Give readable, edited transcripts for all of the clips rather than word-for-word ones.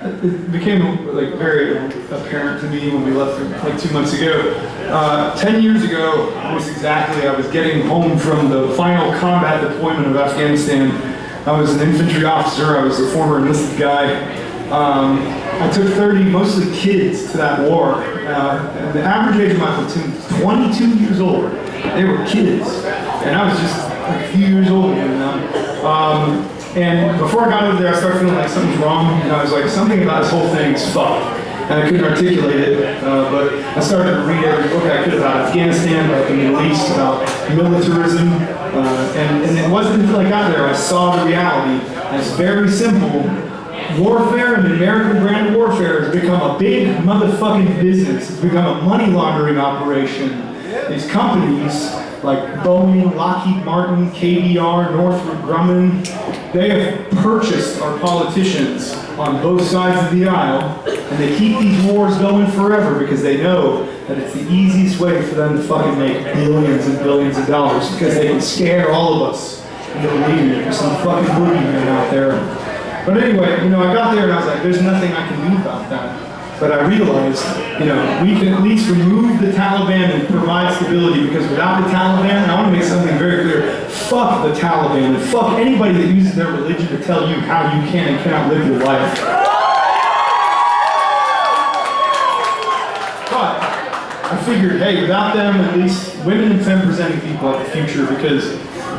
it became like very apparent to me when we left like 2 months ago. 10 years ago, almost exactly, I was getting home from the final combat deployment of Afghanistan. I was an infantry officer. I was a former enlisted guy. I took 30, mostly kids, to that war. And the average age of my platoon was 22 years old. They were kids, and I was just a few years older than them. And before I got over there, I started feeling like something's wrong. And I was like, something about this whole thing is fucked. And I couldn't articulate it, but I started to read every book I could about Afghanistan, about the Middle East, about militarism. And it wasn't until I got there I saw the reality. And it's very simple. Warfare and the American brand of warfare has become a big motherfucking business. It's become a money laundering operation. These companies like Boeing, Lockheed Martin, KBR, Northrop Grumman, they have purchased our politicians on both sides of the aisle, and they keep these wars going forever because they know that it's the easiest way for them to fucking make billions and billions of dollars, because they can scare all of us into believing there's some fucking boogeyman out there. But anyway, I got there and I was like, there's nothing I can do about that. But I realized, we can at least remove the Taliban and provide stability, because without the Taliban, I want to make something very clear, fuck the Taliban and fuck anybody that uses their religion to tell you how you can and cannot live your life. But I figured, hey, without them, at least women and femme-presenting people have the future, because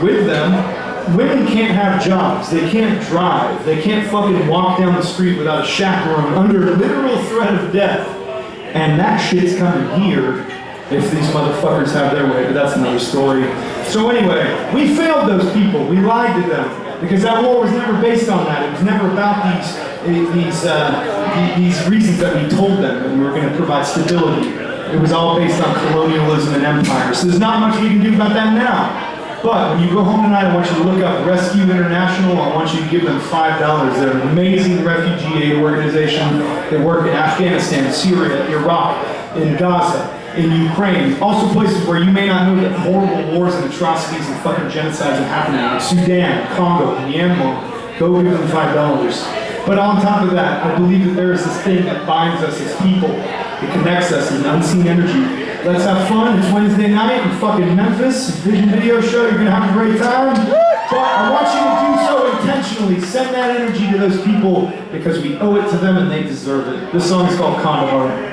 with them, women can't have jobs, they can't drive, they can't fucking walk down the street without a chaperone under literal threat of death. And that shit's coming here if these motherfuckers have their way, but that's another story. So anyway, we failed those people, we lied to them, because that war was never based on that. It was never about these reasons that we told them that we were going to provide stability. It was all based on colonialism and empire. So there's not much we can do about that now. But when you go home tonight, I want you to look up Rescue International. I want you to give them $5. They're an amazing refugee aid organization. They work in Afghanistan, Syria, Iraq, in Gaza, in Ukraine. Also places where you may not know that horrible wars and atrocities and fucking genocides are happening. Like Sudan, Congo, Myanmar. Go give them $5. But on top of that, I believe that there is this thing that binds us as people. It connects us as an unseen energy. Let's have fun. It's Wednesday night in fucking Memphis. Vision video show. You're going to have a great time. But I want you to do so intentionally. Send that energy to those people because we owe it to them and they deserve it. This song is called Kandahar.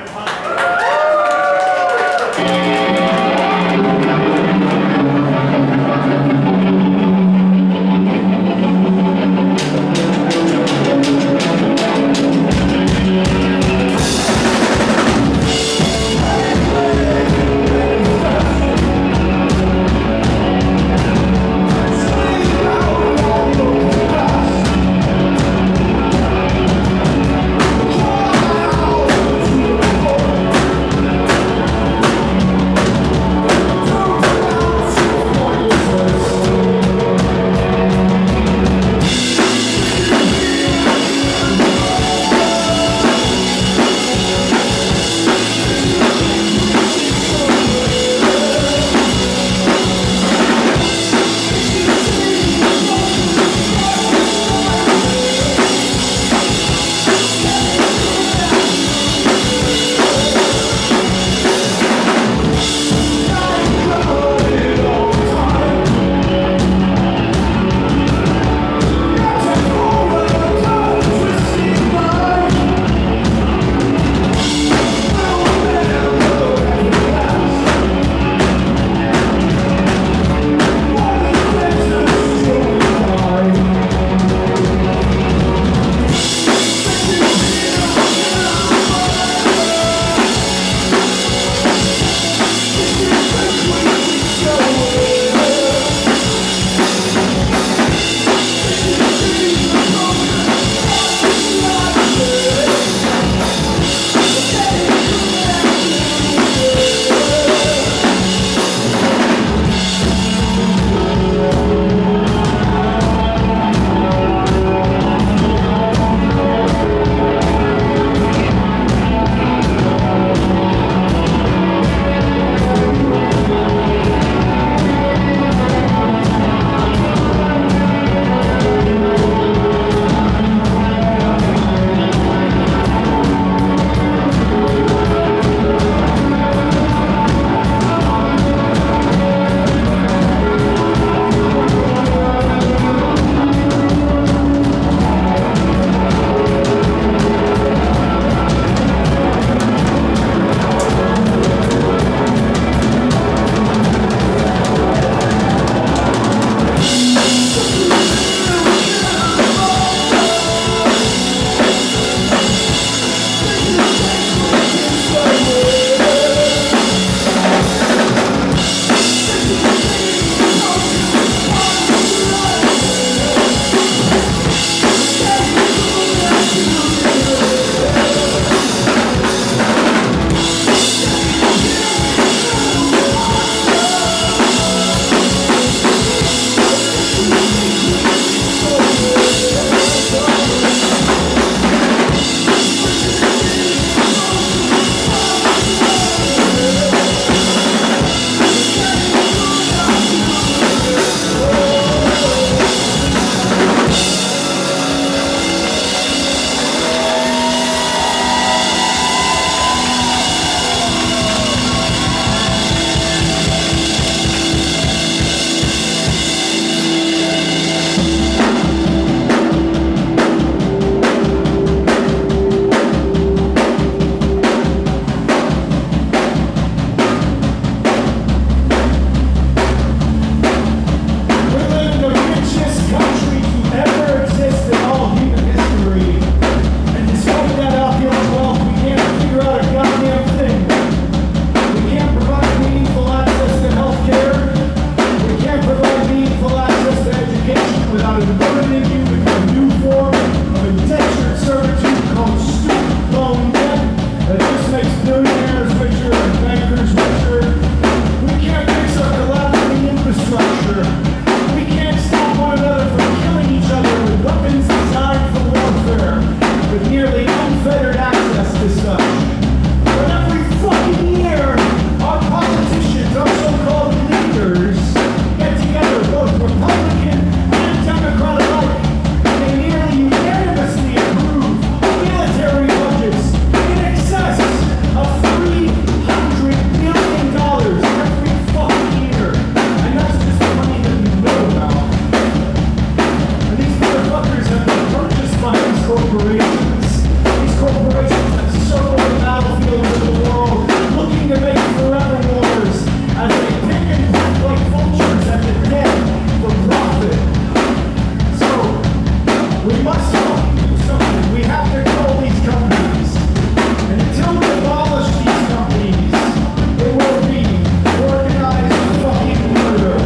We must fucking do something. We have to control these companies. And until we abolish these companies, it will be organized fucking murder.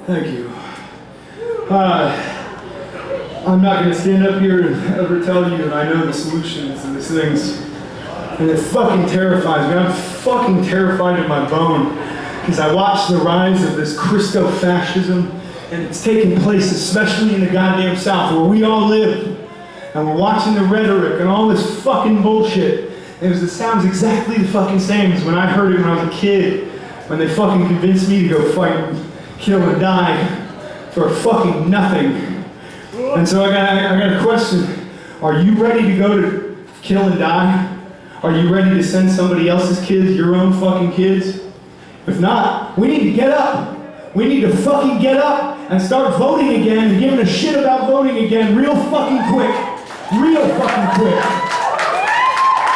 Thank you. I'm not going to stand up here and ever tell you that I know the solutions to these things. And it fucking terrifies me. I'm fucking terrified to my bone because I watch the rise of this Christo-fascism, and it's taking place especially in the goddamn South where we all live. And we're watching the rhetoric and all this fucking bullshit. And it sounds exactly the fucking same as when I heard it when I was a kid, when they fucking convinced me to go fight, kill, and die for fucking nothing. And so I got a question. Are you ready to go to kill and die? Are you ready to send somebody else's kids, your own fucking kids? If not, we need to get up. We need to fucking get up and start voting again and giving a shit about voting again real fucking quick. Real fucking quick.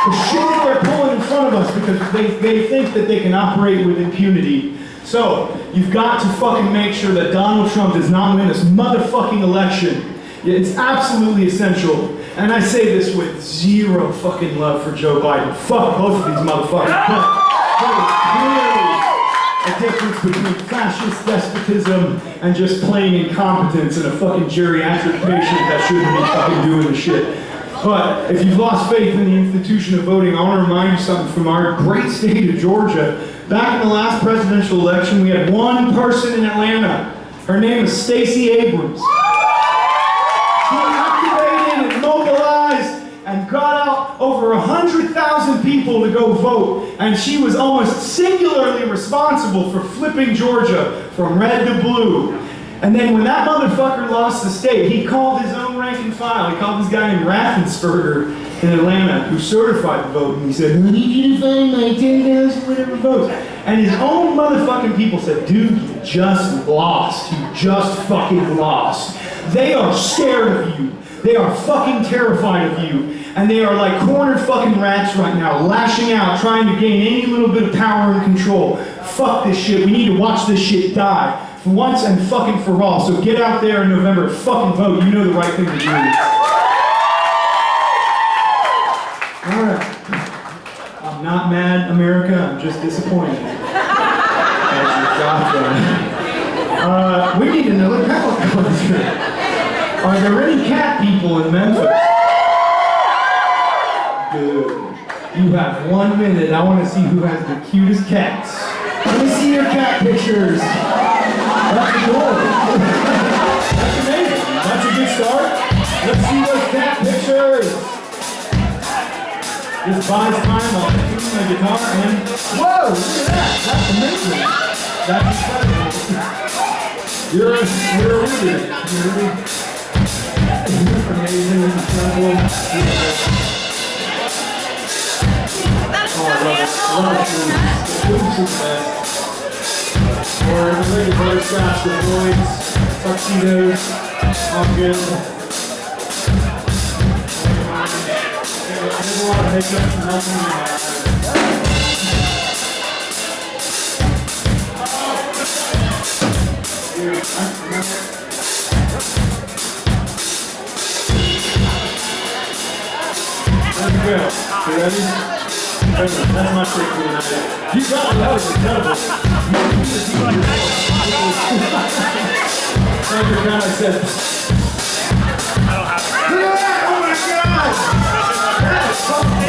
The shit that they're pulling in front of us because they think that they can operate with impunity. So, you've got to fucking make sure that Donald Trump does not win this motherfucking election. It's absolutely essential. And I say this with zero fucking love for Joe Biden. Fuck both of these motherfuckers. But there is clearly a difference between fascist despotism and just plain incompetence and a fucking geriatric patient that shouldn't be fucking doing the shit. But if you've lost faith in the institution of voting, I want to remind you something from our great state of Georgia. Back in the last presidential election, we had one person in Atlanta. Her name is Stacey Abrams. She activated and mobilized and got out over 100,000 people to go vote. And she was almost singularly responsible for flipping Georgia from red to blue. And then when that motherfucker lost the state, he called his own rank and file. He called this guy named Raffensperger in Atlanta who certified the vote. And he said, I need you to find my 10,000 whatever votes. And his own motherfucking people said, dude, you just lost. You just fucking lost. They are scared of you. They are fucking terrified of you. And they are like cornered fucking rats right now, lashing out, trying to gain any little bit of power and control. Fuck this shit. We need to watch this shit die. For once and fucking for all. So get out there in November, fucking vote. You know the right thing to do. Alright. I'm not mad, America. I'm just disappointed. We need another ballot closer. Are there any cat people in Memphis? Good. You have 1 minute. I want to see who has the cutest cats. Let me see your cat pictures. That's adorable. That's amazing. That's a good start. Let's see those cat pictures. This buys time while picking the guitar and whoa, look at that. That's amazing. That's incredible. You're a leader. You're amazing. Incredible. Oh, I love it. Love it. Or everybody butterscotch with boys, tuxedos, all good. I did a lot of makeup and nothing. Let's go. You ready? That's my trick for tonight. You got it. That was incredible. Sandra kind of said, I don't have to. Look at that! Oh my God! That is fucking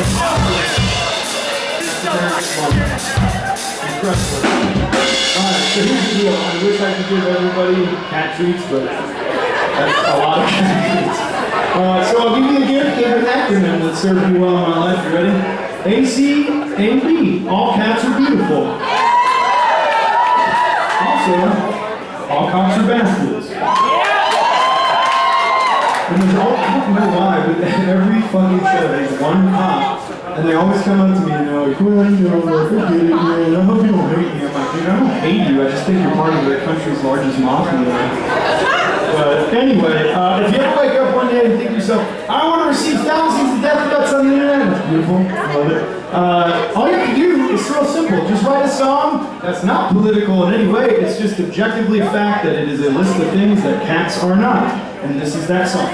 incredible. Alright, so here's the deal. I wish I could give everybody cat treats, but that's a lot of cat treats. So I'll give you a gift of an acronym that served me well in my life. You ready? ACAB. All cats are beautiful. Also, all cops are bastards. And there's all, I don't know why, but every fucking show there's one cop, and they always come up to me and they're like, well, you know, forget it, man. I hope you don't hate me. I'm like, dude, I don't hate you. I just think you're part of the country's largest mafia. But anyway, if you ever wake up one day and think to yourself, I want to receive thousands of death threats on the internet, that's beautiful, love it. All you have to do is real simple. Just write a song that's not political in any way. It's just objectively a fact that it is a list of things that cats are not. And this is that song.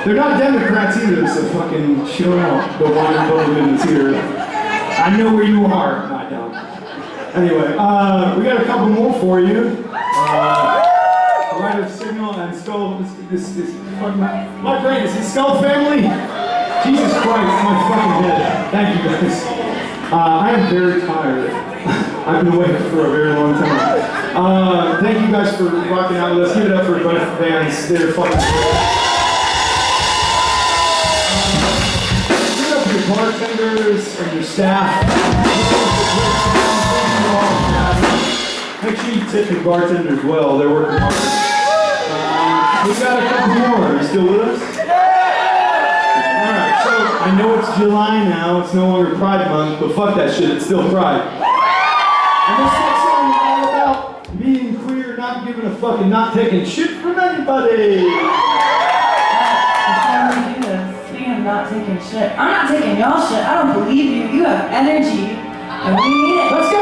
They're not Democrats either, so fucking chill out. The one Republican is here. I know where you are. No, I don't. Anyway, we got a couple more for you. Rite of Signal and Skull. This my brain. Is it Skull Family? Jesus Christ, my fucking head. Thank you guys. I am very tired. I've been awake for a very long time. Thank you guys for rocking out with us. Give it up for both bands. They're fucking great. Give it up for your bartenders and your staff. Make sure you tip your bartender as well. They're working hard. We've got a couple more. Are you still with us? Alright, so I know it's July now. It's no longer Pride Month, but fuck that shit. It's still Pride. And this next song is all about being queer, not giving a fuck, and not taking shit from anybody. Before we do this, speaking of not taking shit, I'm not taking y'all shit. I don't believe you. You have energy, and we need it. Let's go!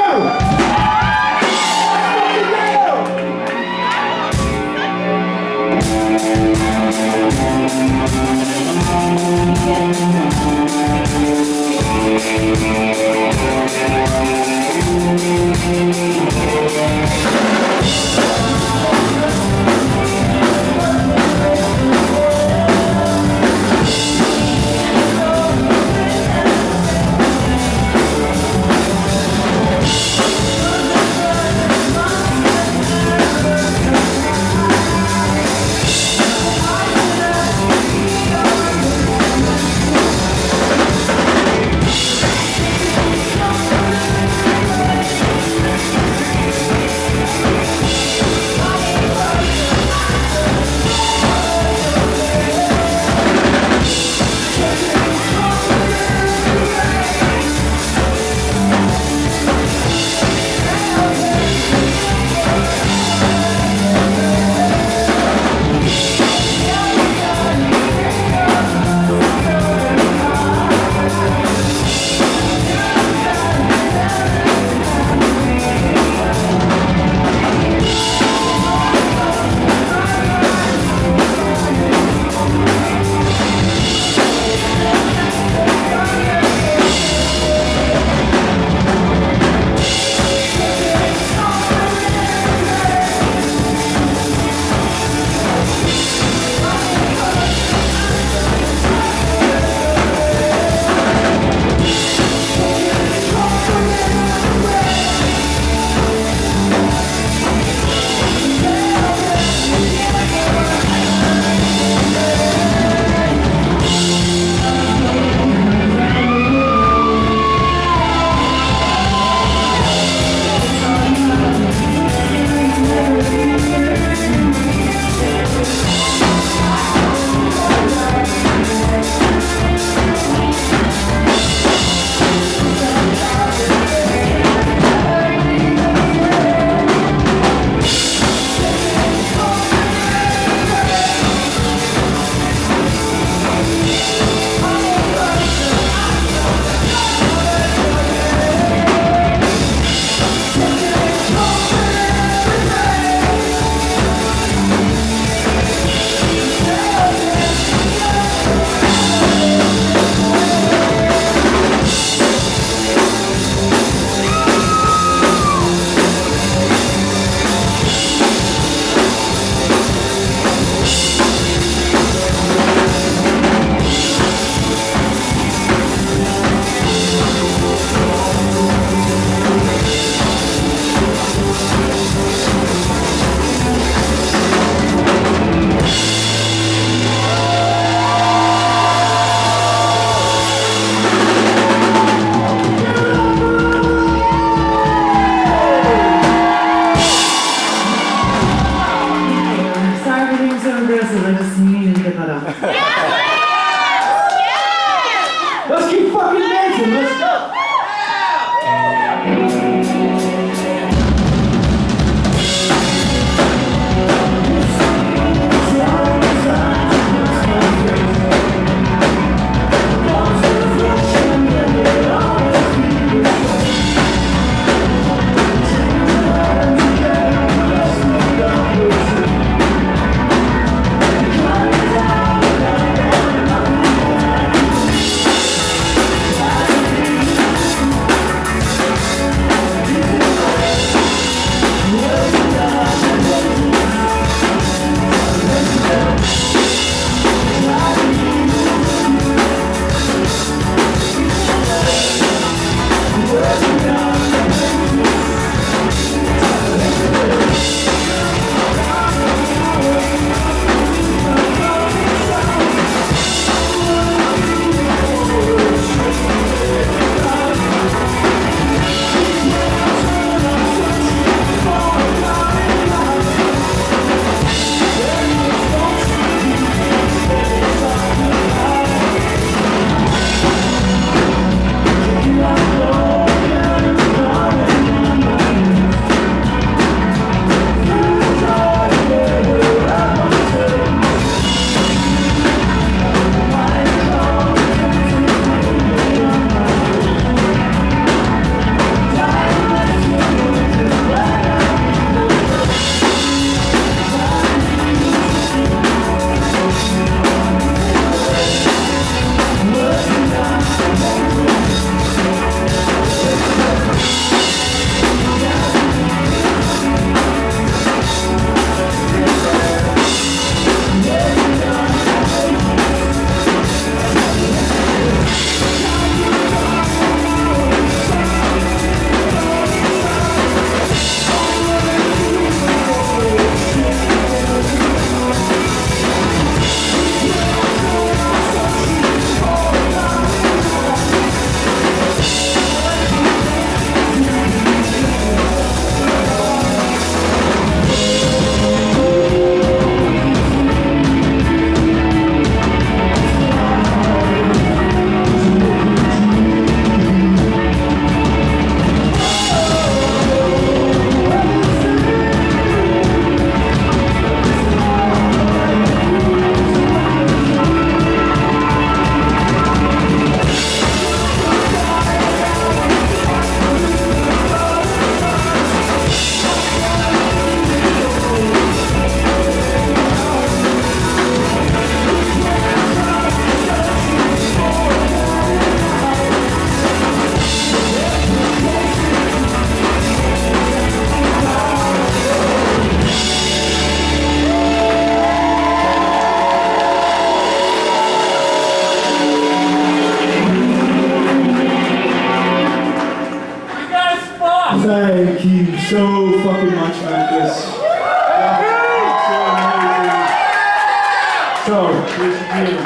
So, here's the deal.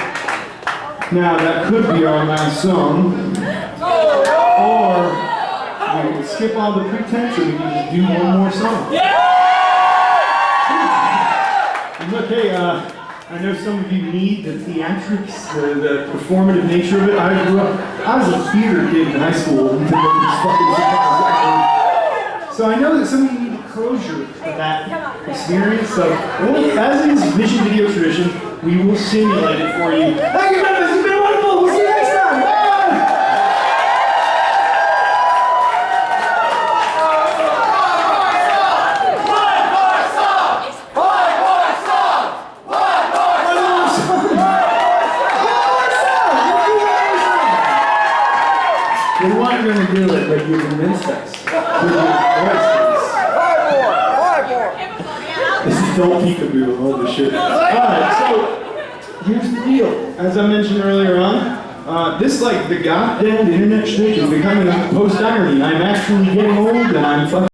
Now, that could be our last song. Or, we can skip all the pretense and we can just do one more song. And look, hey, I know some of you need the theatrics, the performative nature of it. I was a theater kid in high school until this fucking record. So I know that some of you need closure of that experience. So, well, as is Vision Video tradition, we will simulate it for you. Thank you, Memphis. It's been wonderful. We'll see you next time. Bye. We weren't going to do it, but you convinced us. This is Don't Peekaboo, all this shit. Alright, so here's the deal. As I mentioned earlier on, this, like, the goddamn internet shtick is becoming a post-irony. I'm actually getting old and I'm fucking